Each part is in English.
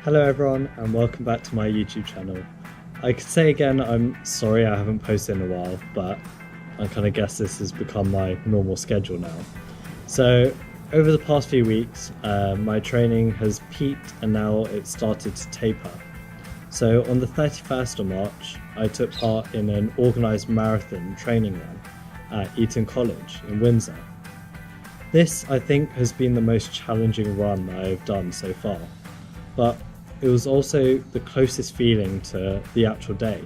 Hello everyone and welcome back to my YouTube channel. I could say again I'm sorry I haven't posted in a while, but I kind of guess this has become my normal schedule now. So over the past few weeks my training has peaked and now it's started to taper. So on the 31st of March I took part in an organised marathon training run at Eton College in Windsor. This I think has been the most challenging run that I have done so far, but it was also the closest feeling to the actual day.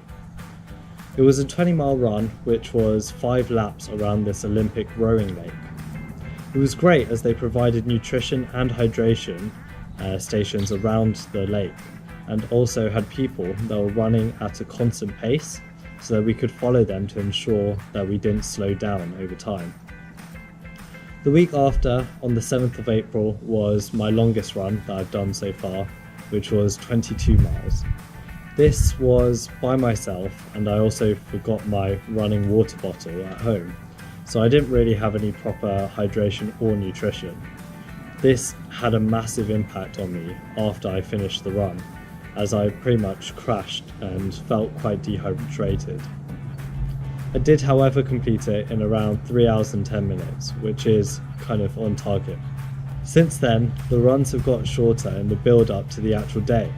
It was a 20-mile run which was 5 laps around this Olympic rowing lake. It was great as they provided nutrition and hydration stations around the lake and also had people that were running at a constant pace so that we could follow them to ensure that we didn't slow down over time. The week after, on the 7th of April, was my longest run that I've done so far, which was 22 miles. This was by myself and I also forgot my running water bottle at home, so I didn't really have any proper hydration or nutrition. This had a massive impact on me after I finished the run, as I pretty much crashed and felt quite dehydrated. I did however complete it in around 3 hours and 10 minutes, which is kind of on target. Since then, the runs have got shorter in the build up to the actual day.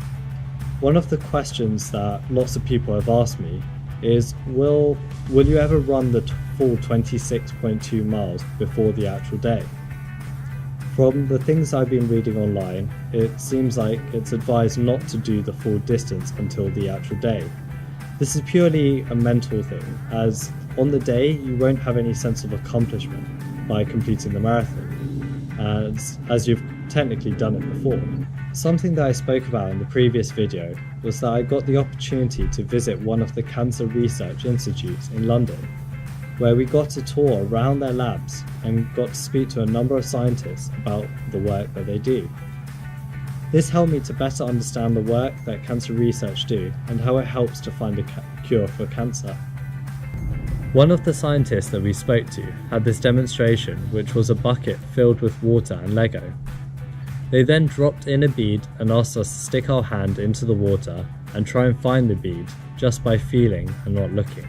One of the questions that lots of people have asked me is, will you ever run the full 26.2 miles before the actual day? From the things I've been reading online, it seems like it's advised not to do the full distance until the actual day. This is purely a mental thing, as on the day you won't have any sense of accomplishment by completing the marathon, as you've technically done it before. Something that I spoke about in the previous video was that I got the opportunity to visit one of the Cancer Research Institutes in London, where we got a tour around their labs and got to speak to a number of scientists about the work that they do. This helped me to better understand the work that cancer research do and how it helps to find a cure for cancer. One of the scientists that we spoke to had this demonstration, which was a bucket filled with water and Lego. They then dropped in a bead and asked us to stick our hand into the water and try and find the bead just by feeling and not looking.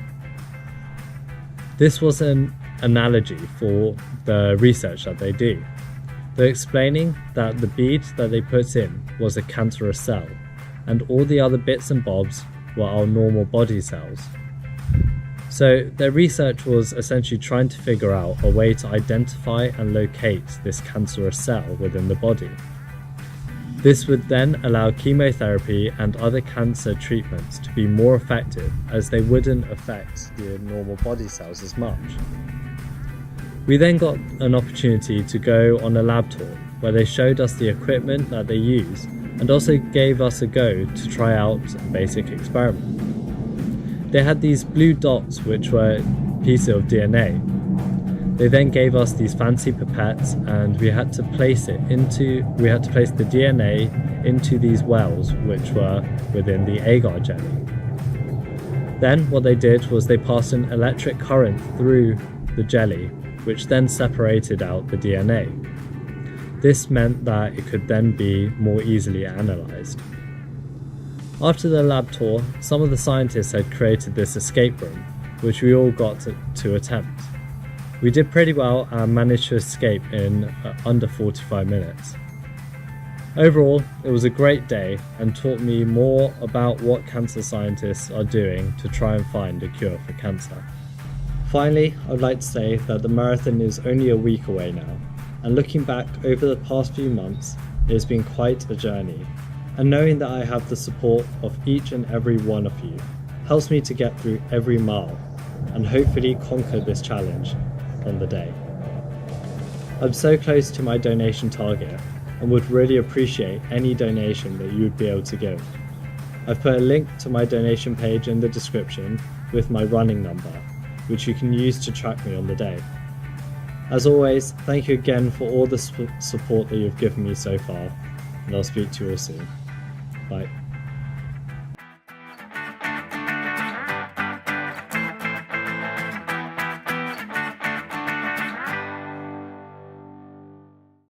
This was an analogy for the research that they do. They're explaining that the bead that they put in was a cancerous cell, and all the other bits and bobs were our normal body cells. So their research was essentially trying to figure out a way to identify and locate this cancerous cell within the body. This would then allow chemotherapy and other cancer treatments to be more effective, as they wouldn't affect the normal body cells as much. We then got an opportunity to go on a lab tour where they showed us the equipment that they use and also gave us a go to try out a basic experiment. They had these blue dots which were pieces of DNA. They then gave us these fancy pipettes and we had to place the DNA into these wells which were within the agar jelly. Then what they did was they passed an electric current through the jelly, which then separated out the DNA. This meant that it could then be more easily analysed. After the lab tour, some of the scientists had created this escape room, which we all got to attempt. We did pretty well and managed to escape in under 45 minutes. Overall, it was a great day and taught me more about what cancer scientists are doing to try and find a cure for cancer. Finally, I would like to say that the marathon is only a week away now, and looking back over the past few months, it has been quite a journey, and knowing that I have the support of each and every one of you helps me to get through every mile and hopefully conquer this challenge on the day. I'm so close to my donation target and would really appreciate any donation that you would be able to give. I've put a link to my donation page in the description with my running number, which you can use to track me on the day. As always, thank you again for all the support that you've given me so far, and I'll speak to you all soon. Bye.